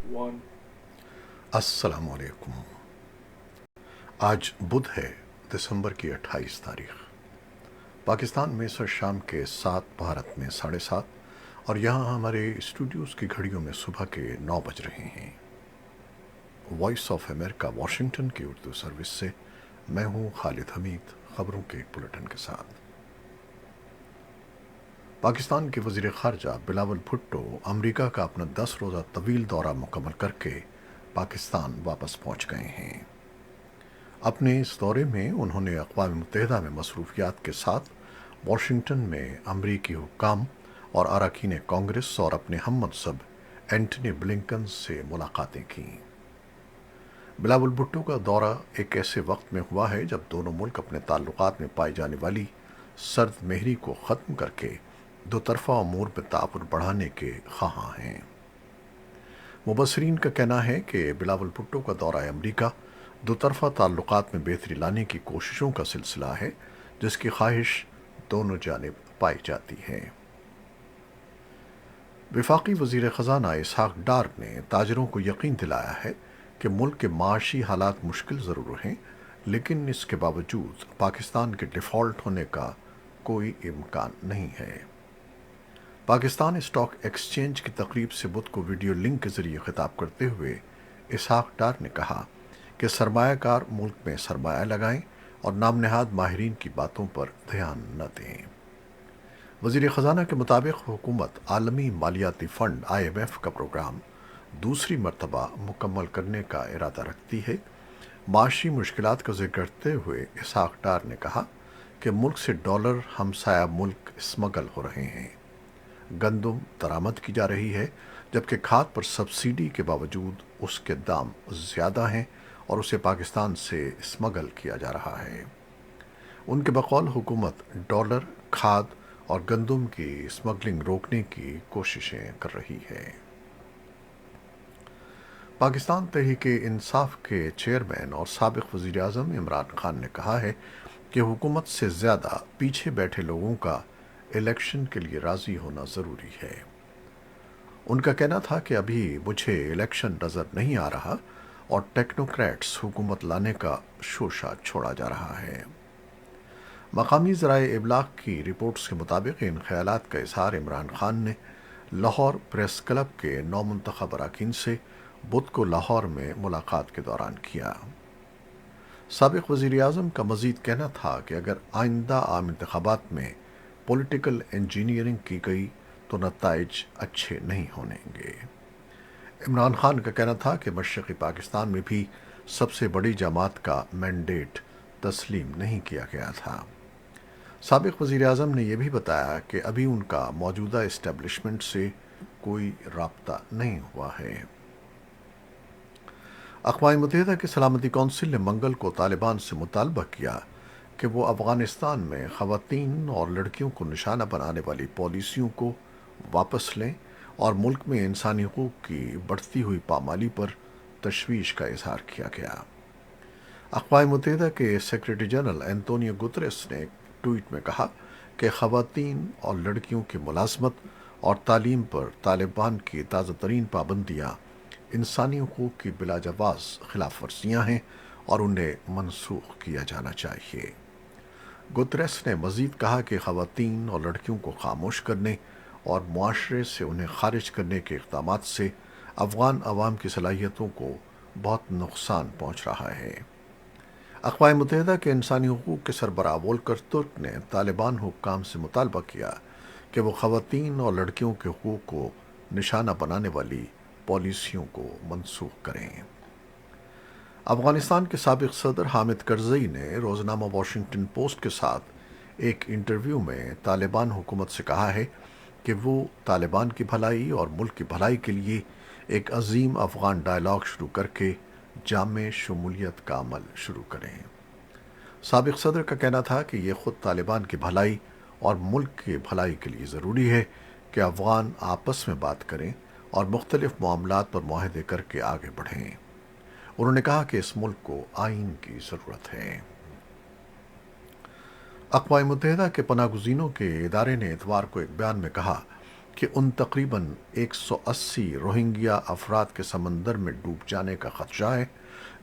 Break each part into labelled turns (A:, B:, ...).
A: One.
B: अस्सलाम वालेकुम। आज बुध है, दिसंबर की 28 तारीख। पाकिस्तान में इस वक्त शाम के 7, भारत में 7:30 और यहाँ हमारे स्टूडियोज़ की घड़ियों में सुबह के 9 बज रहे हैं। वॉइस ऑफ अमेरिका वाशिंगटन की उर्दू सर्विस से मैं हूँ खालिद हमीद, खबरों के एक बुलेटिन के साथ। पाकिस्तान के वज़ीर ख़ारजा बिलावल भुट्टो अमेरिका का अपना 10 रोज़ा तवील दौरा मुकम्मल करके पाकिस्तान वापस पहुँच गए हैं। अपने इस दौरे में उन्होंने अक़वाम मुत्तहिदा में मसरूफियात के साथ वाशिंगटन में अमरीकी हुक्काम और अरकान कांग्रेस और अपने हम मनसब एंटनी ब्लिंकन से मुलाकातें की। बिलावल भुट्टो का दौरा एक ऐसे वक्त में हुआ है जब दोनों मुल्क अपने ताल्लुकात में पाई जाने वाली सर्द महरी को ख़त्म करके दो तरफ़ा अमूर में ताउन बढ़ाने के ख़्वाहां हैं। मुबसरीन का कहना है कि बिलावल भुट्टो का दौरा अमरीका दो तरफ़ा ताल्लुकात में बेहतरी लाने की कोशिशों का सिलसिला है, जिसकी ख्वाहिश दोनों जानिब पाई जाती है। वफाकी वज़ीर ख़ज़ाना इसहाक़ डार ने ताजरों को यकीन दिलाया है कि मुल्क के माशी हालात मुश्किल ज़रूर हैं, लेकिन इसके बावजूद पाकिस्तान के डिफ़ॉल्ट होने का कोई इम्कान नहीं है। पाकिस्तान स्टॉक एक्सचेंज की तकरीब से बुध को वीडियो लिंक के ज़रिए खिताब करते हुए इसहाक़ डार ने कहा कि सरमायाकार मुल्क में सरमाया लगाएं और नाम नहाद माहिरीन की बातों पर ध्यान न दें। वज़ीर ख़ज़ाना के मुताबिक हुकूमत आलमी मालियाती फ़ंड IMF का प्रोग्राम दूसरी मरतबा मुकम्मल करने का इरादा रखती है। माशी मुश्किलात का जिक्र करते हुए इसहाक़ डार ने कहा कि मुल्क से डॉलर हमसाया मुल्क स्मगल हो रहे हैं। गंदम दरामद की जा रही है, जबकि खाद पर सब्सिडी के बावजूद उसके दाम ज़्यादा हैं और उसे पाकिस्तान से स्मगल किया जा रहा है। उनके बकौल हुकूमत डॉलर, खाद और गंदम की स्मगलिंग रोकने की कोशिशें कर रही है। पाकिस्तान तहरीक-ए-इंसाफ के चेयरमैन और साबिक़ वज़ीर आज़म इमरान खान ने कहा है कि हुकूमत से ज़्यादा पीछे बैठे लोगों का इलेक्शन के लिए राज़ी होना ज़रूरी है। उनका कहना था कि अभी मुझे इलेक्शन नज़र नहीं आ रहा और टेक्नोक्रेट्स हुकूमत लाने का शोशा छोड़ा जा रहा है। मकामी ज़राए इबलाग की रिपोर्ट्स के मुताबिक इन ख्यालात का इज़हार इमरान खान ने लाहौर प्रेस क्लब के नौमुंतखब अरकान से बुध को लाहौर में मुलाकात के दौरान किया। साबिक़ वज़ीर आज़म का मज़ीद कहना था कि अगर आइंदा आम इंतख़ाबात में पॉलिटिकल इंजीनियरिंग की गई तो नताइज अच्छे नहीं होंगे। इमरान खान का कहना था कि मशरक़ी पाकिस्तान में भी सबसे बड़ी जमात का मैंडेट तस्लीम नहीं किया गया था। साबिक़ वज़ीर आज़म ने यह भी बताया कि अभी उनका मौजूदा इस्टेब्लिशमेंट से कोई राब्ता नहीं हुआ है। अक़वाम मुत्तहिदा की सलामती कौंसिल ने मंगल को तालिबान से मुतालबा किया कि वो अफ़ग़ानिस्तान में ख़वातीन और लड़कियों को निशाना बनाने वाली पॉलिसियों को वापस लें और मुल्क में इंसानी हकूक़ की बढ़ती हुई पामाली पर तशवीश का इज़हार किया गया। अक़वाम मुत्तहिदा के सेक्रेटरी जनरल एंटोनियो गुतरेस ने एक ट्वीट में कहा कि ख़वातीन और लड़कियों की मुलाज़मत और तालीम पर तालिबान की ताज़ा तरीन पाबंदियाँ इंसानी हकूक़ की बिलाजवाज़ खिलाफ वर्जियाँ हैं और उन्हें मनसूख किया जाना चाहिए। गुतरेस ने मज़ीद कहा कि ख़वातीन और लड़कियों को खामोश करने और मुआशरे से उन्हें खारिज करने के इक़दामात से अफ़ग़ान अवाम की सलाहियतों को बहुत नुक़सान पहुँच रहा है। अक़वाम मुत्तहिदा के इंसानी हकूक़ के सरबराह वोल्कर तुर्क ने तालिबान हुक्काम से मुतालबा किया कि वो ख़वातीन और लड़कियों के हकूक़ को निशाना बनाने वाली पॉलिसियों को मनसूख करें। अफ़ग़ानिस्तान के साबिक़ सदर हामिद करज़ई ने रोज़नामा वाशिंगटन पोस्ट के साथ एक इंटरव्यू में तालिबान हुकूमत से कहा है कि वो तालिबान की भलाई और मुल्क की भलाई के लिए एक अजीम अफ़ग़ान डायलॉग शुरू करके जामे शमूलियत का अमल शुरू करें। साबिक़ सदर का कहना था कि ये ख़ुद तालिबान की भलाई और मुल्क की भलाई के लिए ज़रूरी है कि अफ़ग़ान आपस में बात करें और मुख्तलिफ मामलात पर मुआहदे करके आगे बढ़ें। उन्होंने कहा कि इस मुल्क को आइन की ज़रूरत है। अक़वाम मुत्तहिदा के पनाहगज़ीनों के इदारे ने इतवार को एक बयान में कहा کہ ان تقریباً 180 روہنگیا افراد کے سمندر میں ڈوب جانے کا خدشہ ہے،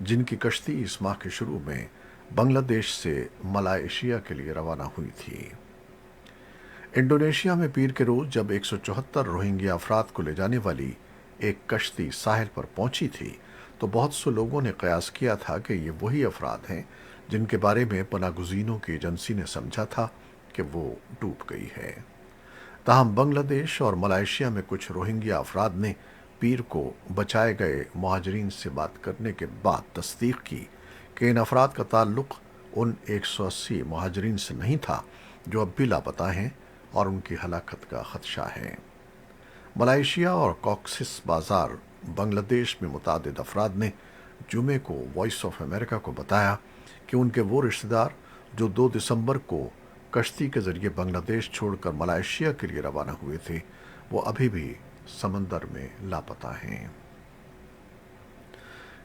B: جن کی کشتی اس ماہ کے شروع میں بنگلہ دیش سے ملائیشیا کے لیے روانہ ہوئی تھی۔ انڈونیشیا میں پیر کے روز جب 174 روہنگیا افراد کو لے جانے والی ایک کشتی ساحل پر پہنچی تھی تو بہت سے لوگوں نے قیاس کیا تھا کہ یہ وہی افراد ہیں جن کے بارے میں پناہ گزینوں کی ایجنسی نے سمجھا تھا کہ وہ ڈوب گئی ہے۔ تاہم بنگلہ دیش اور ملائیشیا میں کچھ روہنگیا افراد نے پیر کو بچائے گئے مہاجرین سے بات کرنے کے بعد تصدیق کی کہ ان افراد کا تعلق ان 180 مہاجرین سے نہیں تھا جو اب بھی لاپتہ ہیں اور ان کی ہلاکت کا خدشہ ہے۔ ملائیشیا اور کاکسس بازار بنگلہ دیش میں متعدد افراد نے جمعے کو وائس آف امریکہ کو بتایا کہ ان کے وہ رشتہ دار جو 2 دسمبر کو کشتی کے ذریعے بنگلہ دیش چھوڑ کر ملائیشیا کے لیے روانہ ہوئے تھے وہ ابھی بھی سمندر میں لاپتہ ہیں۔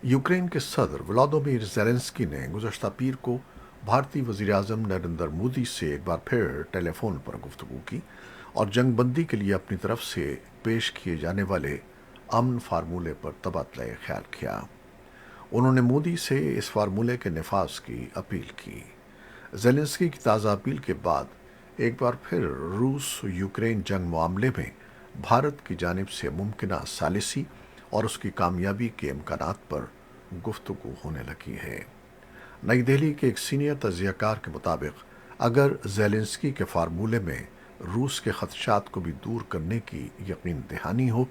B: یوکرین کے صدر ولادیمیر زیلنسکی نے گزشتہ پیر کو بھارتی وزیر اعظم نریندر مودی سے ایک بار پھر ٹیلی فون پر گفتگو کی اور جنگ بندی کے لیے اپنی طرف سے پیش کیے جانے والے امن فارمولے پر تبادلہ خیال کیا۔ انہوں نے مودی سے اس فارمولے کے نفاذ کی اپیل کی۔ زیلنسکی کی تازہ اپیل کے بعد ایک بار پھر روس یوکرین جنگ معاملے میں بھارت کی جانب سے ممکنہ ثالثی اور اس کی کامیابی کے امکانات پر گفتگو ہونے لگی ہے۔ نئی دہلی کے ایک سینئر تجزیہ کار کے مطابق اگر زیلنسکی کے فارمولے میں روس کے خدشات کو بھی دور کرنے کی یقین دہانی ہو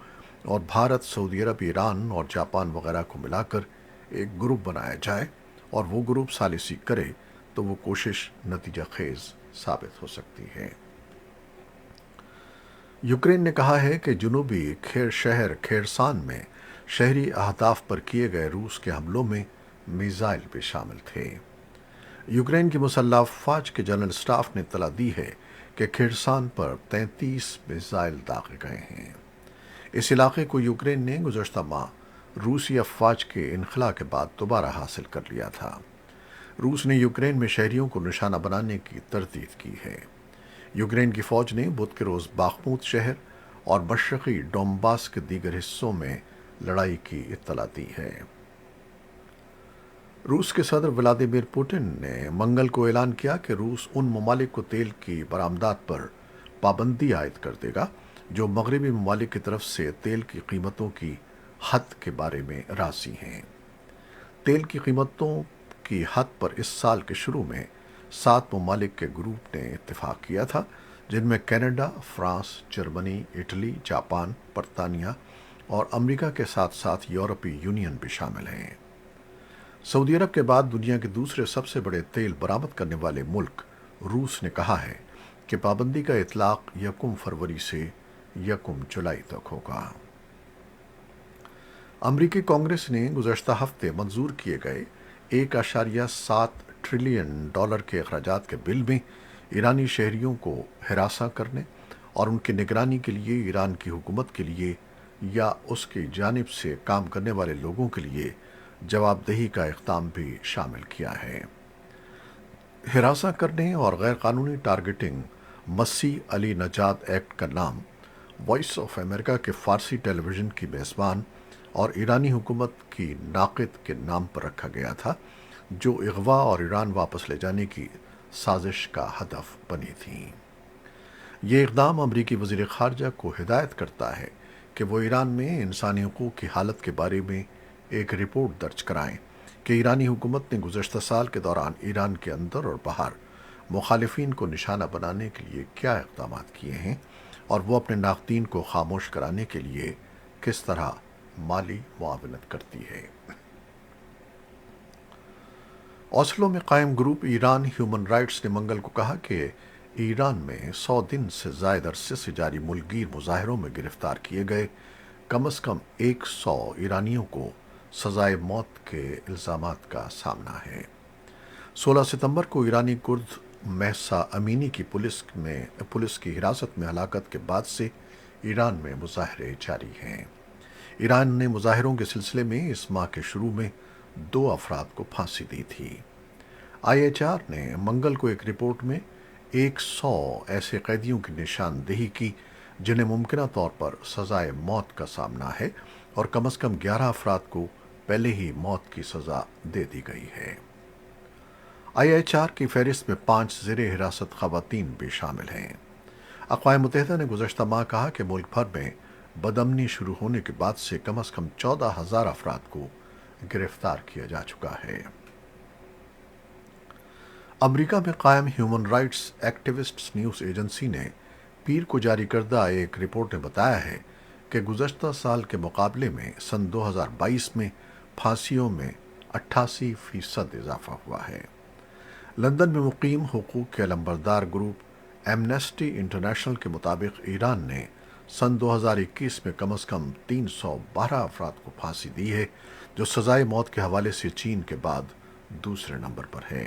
B: اور بھارت، سعودی عرب، ایران اور جاپان وغیرہ کو ملا کر ایک گروپ بنایا جائے اور وہ گروپ ثالثی کرے تو وہ کوشش نتیجہ خیز ثابت ہو سکتی ہے۔ یوکرین نے کہا ہے کہ جنوبی شہر کھیرسان میں شہری اہداف پر کیے گئے روس کے حملوں میں میزائل بھی شامل تھے۔ یوکرین کی مسلح افواج کے جنرل اسٹاف نے اطلاع دی ہے کہ کھیرسان پر 33 میزائل داغے گئے ہیں۔ اس علاقے کو یوکرین نے گزشتہ ماہ روسی افواج کے انخلا کے بعد دوبارہ حاصل کر لیا تھا۔ روس نے یوکرین میں شہریوں کو نشانہ بنانے کی تردید کی ہے۔ یوکرین کی فوج نے بدھ کے روز باخموت شہر اور مشرقی ڈونباس کے دیگر حصوں میں لڑائی کی اطلاع دی ہے۔ روس کے صدر ولادیمیر پوٹن نے منگل کو اعلان کیا کہ روس ان ممالک کو تیل کی برآمدات پر پابندی عائد کر دے گا جو مغربی ممالک کی طرف سے تیل کی قیمتوں کی حد کے بارے میں راضی ہیں۔ تیل کی قیمتوں کی حد پر اس سال کے شروع میں 7 ممالک کے گروپ نے اتفاق کیا تھا جن میں Canada, France, Germany, Italy, Japan, برطانیہ اور امریکہ کے ساتھ ساتھ یورپی یونین بھی شامل ہیں۔ سعودی عرب کے بعد دنیا کے دوسرے سب سے بڑے تیل برآمد کرنے والے ملک روس نے کہا ہے کہ پابندی کا اطلاق 1 فروری سے 1 جولائی تک ہوگا۔ امریکی کانگریس نے گزشتہ ہفتے منظور کیے گئے 1.7 ٹریلین ڈالر کے اخراجات کے بل میں ایرانی شہریوں کو ہراساں کرنے اور ان کی نگرانی کے لیے ایران کی حکومت کے لیے یا اس کی جانب سے کام کرنے والے لوگوں کے لیے جواب دہی کا اقدام بھی شامل کیا ہے۔ ہراساں کرنے اور غیر قانونی ٹارگٹنگ مسیح علی نجات ایکٹ کا نام وائس آف امریکہ کے فارسی ٹیلی ویژن کی میزبان اور ایرانی حکومت کی ناقد کے نام پر رکھا گیا تھا جو اغوا اور ایران واپس لے جانے کی سازش کا ہدف بنی تھی۔ یہ اقدام امریکی وزیر خارجہ کو ہدایت کرتا ہے کہ وہ ایران میں انسانی حقوق کی حالت کے بارے میں ایک رپورٹ درج کرائیں کہ ایرانی حکومت نے گزشتہ سال کے دوران ایران کے اندر اور باہر مخالفین کو نشانہ بنانے کے لیے کیا اقدامات کیے ہیں اور وہ اپنے ناقدین کو خاموش کرانے کے لیے کس طرح مالی معاونت کرتی ہے۔ اوسلو میں قائم گروپ ایران ہیومن رائٹس نے منگل کو کہا کہ ایران میں 100 دن سے زائد عرصے سے جاری ملک گیر مظاہروں میں گرفتار کیے گئے کم از کم 100 ایرانیوں کو سزائے موت کے الزامات کا سامنا ہے۔ 16 ستمبر کو ایرانی کرد مہسا امینی کی پولیس کی حراست میں ہلاکت کے بعد سے ایران میں مظاہرے جاری ہیں۔ ایران نے مظاہروں کے سلسلے میں اس ماہ کے شروع میں 2 افراد کو پھانسی دی تھی۔ IHR نے منگل کو ایک رپورٹ میں 100 ایسے قیدیوں کی نشاندہی کی जिन्हें मुमकिना तौर पर सजाए मौत का सामना है और कम से कम 11 अफराद को पहले ही मौत की सजा दे दी गई है। IHR की फहरिस्त में 5 ज़ेरे हिरासत ख़वातीन भी शामिल हैं। अक़वाम मुत्तहिदा ने गुज़श्ता माह कहा कि मुल्क भर में बदअमनी शुरू होने के बाद से कम 14,000 अफराद को गिरफ्तार किया जा चुका है। अमरीका में कायम human rights activists news agency ने पीर को जारी करदा एक रिपोर्ट में बताया है कि गुज़श्ता साल के मुकाबले में सन 2022 में फांसियों में 88% इजाफा हुआ है। लंदन में मुकीम हुकूक के अलंबरदार ग्रुप एमनेस्टी इंटरनेशनल के मुताबिक ईरान ने सन 2021 में कम से कम 312 अफराद को फांसी दी है, जो सजाए मौत के हवाले से चीन के बाद दूसरे नंबर पर है।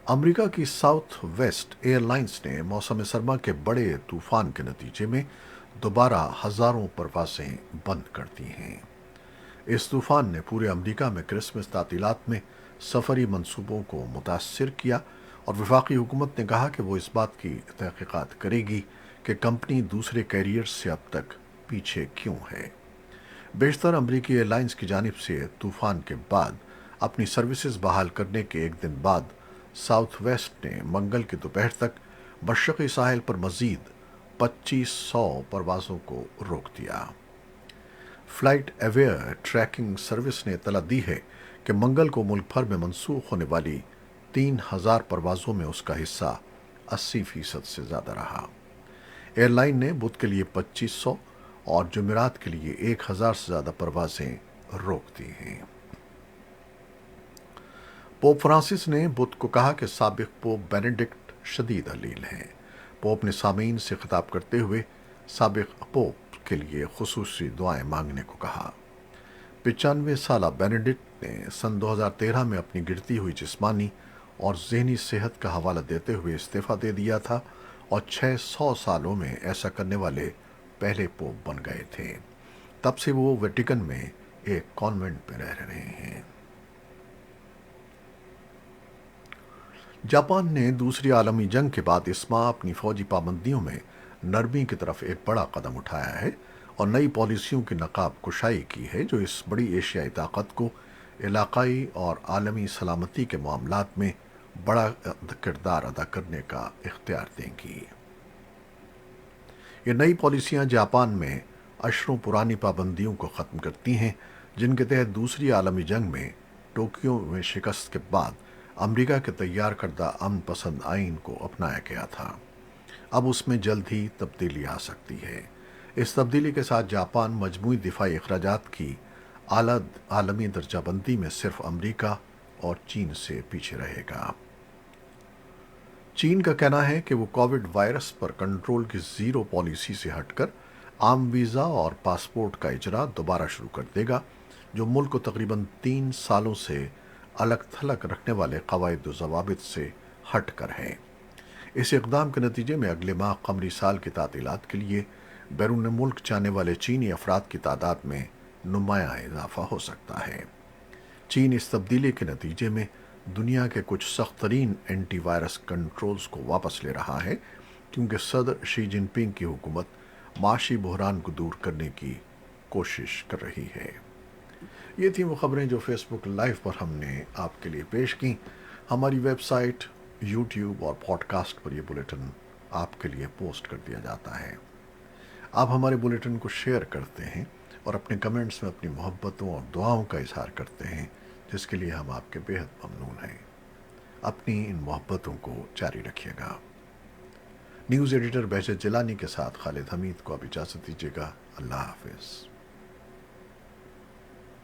B: अमेरिका की साउथ वेस्ट एयरलाइंस ने मौसम सरमा के बड़े तूफान के नतीजे में दोबारा हज़ारों परवासें बंद कर दी हैं। इस तूफान ने पूरे अमेरिका में क्रिसमस तातीलात में सफरी मंसूबों को मुतासर किया और वफाकी हुकूमत ने कहा कि वो इस बात की तहकीकात करेगी कि कंपनी दूसरे कैरियर्स से अब तक पीछे क्यों है। बेशतर अमरीकी एयरलाइंस की जानिब से तूफान के बाद अपनी सर्विसेज बहाल करने के एक दिन बाद साउथ वेस्ट ने मंगल की दोपहर तक मशरक़ी साहिल पर मज़ीद 2500 परवाज़ों को रोक दिया। फ्लाइट अवेयर ट्रैकिंग सर्विस ने इत्तला दी है कि मंगल को मुल्क भर में मनसूख होने वाली 3000 परवाज़ों में उसका हिस्सा 80% से ज़्यादा रहा। एयरलाइन ने बुध के लिए 2500 और जुमेरात के लिए 1000 से ज़्यादा परवाज़ें रोक दी हैं। पोप फ्रांसिस ने बुध को कहा कि साबिक पोप बेनेडिक्ट शदीद अलील हैं। पोप ने सामीन से खिताब करते हुए साबिक पोप के लिए खुसूसी दुआएं मांगने को कहा। 95 साला बेनेडिक्ट ने सन 2013 में अपनी गिरती हुई जिस्मानी और ज़हनी सेहत का हवाला देते हुए इस्तीफ़ा दे दिया था और 600 सालों में ऐसा करने वाले पहले पोप बन गए थे। तब से वो वेटिकन में एक कॉन्वेंट में रह रहे हैं। जापान ने दूसरी आलमी जंग के बाद इस माह अपनी फौजी पाबंदियों में नरमी की तरफ एक बड़ा कदम उठाया है और नई पॉलिसियों की नकाब कुशाई की है, जो इस बड़ी एशियाई ताकत को इलाकाई और आलमी सलामती के मामलात में बड़ा किरदार अदा करने का इख्तियार देंगी। ये नई पॉलिसियां जापान में अशरों पुरानी पाबंदियों को ख़त्म करती हैं, जिनके तहत दूसरी आलमी जंग में टोक्यो में शिकस्त के बाद अमेरिका के तैयार करदा अमन पसंद आइन को अपनाया गया था। अब उसमें जल्द ही तब्दीली आ सकती है। इस तब्दीली के साथ जापान मजमूई दिफाई अखराजात की आलमी दर्जाबंदी में सिर्फ अमेरिका और चीन से पीछे रहेगा। चीन का कहना है कि वो कोविड वायरस पर कंट्रोल की ज़ीरो पॉलिसी से हटकर आम वीज़ा और पासपोर्ट का इजरा दोबारा शुरू कर देगा, जो मुल्क को तकरीबन 3 सालों से अलग थलग रखने वाले कवायद व ज़वाबित से हट कर है। इस इक़दाम के नतीजे में अगले माह क़मरी साल की तातीलात के लिए बैरून मुल्क जाने वाले चीनी अफराद की तादाद में नुमायाँ इजाफा हो सकता है। चीन इस तब्दीली के नतीजे में दुनिया के कुछ सख्त तरीन एंटी वायरस कंट्रोल्स को वापस ले रहा है, क्योंकि सदर शी जिनपिंग की हुकूमत माशी बहरान को दूर करने की कोशिश कर रही है। ये थी वो खबरें जो फेसबुक लाइव पर हमने आपके लिए पेश की। हमारी वेबसाइट, यूट्यूब और पॉडकास्ट पर यह बुलेटिन आपके लिए पोस्ट कर दिया जाता है। आप हमारे बुलेटिन को शेयर करते हैं और अपने कमेंट्स में अपनी मोहब्बतों और दुआओं का इजहार करते हैं, जिसके लिए हम आपके बेहद ममनून हैं। अपनी इन मोहब्बतों को जारी रखिएगा। न्यूज़ एडिटर बहजत जिलानी के साथ खालिद हमीद को अब इजाज़त दीजिएगा। अल्लाह हाफिज़।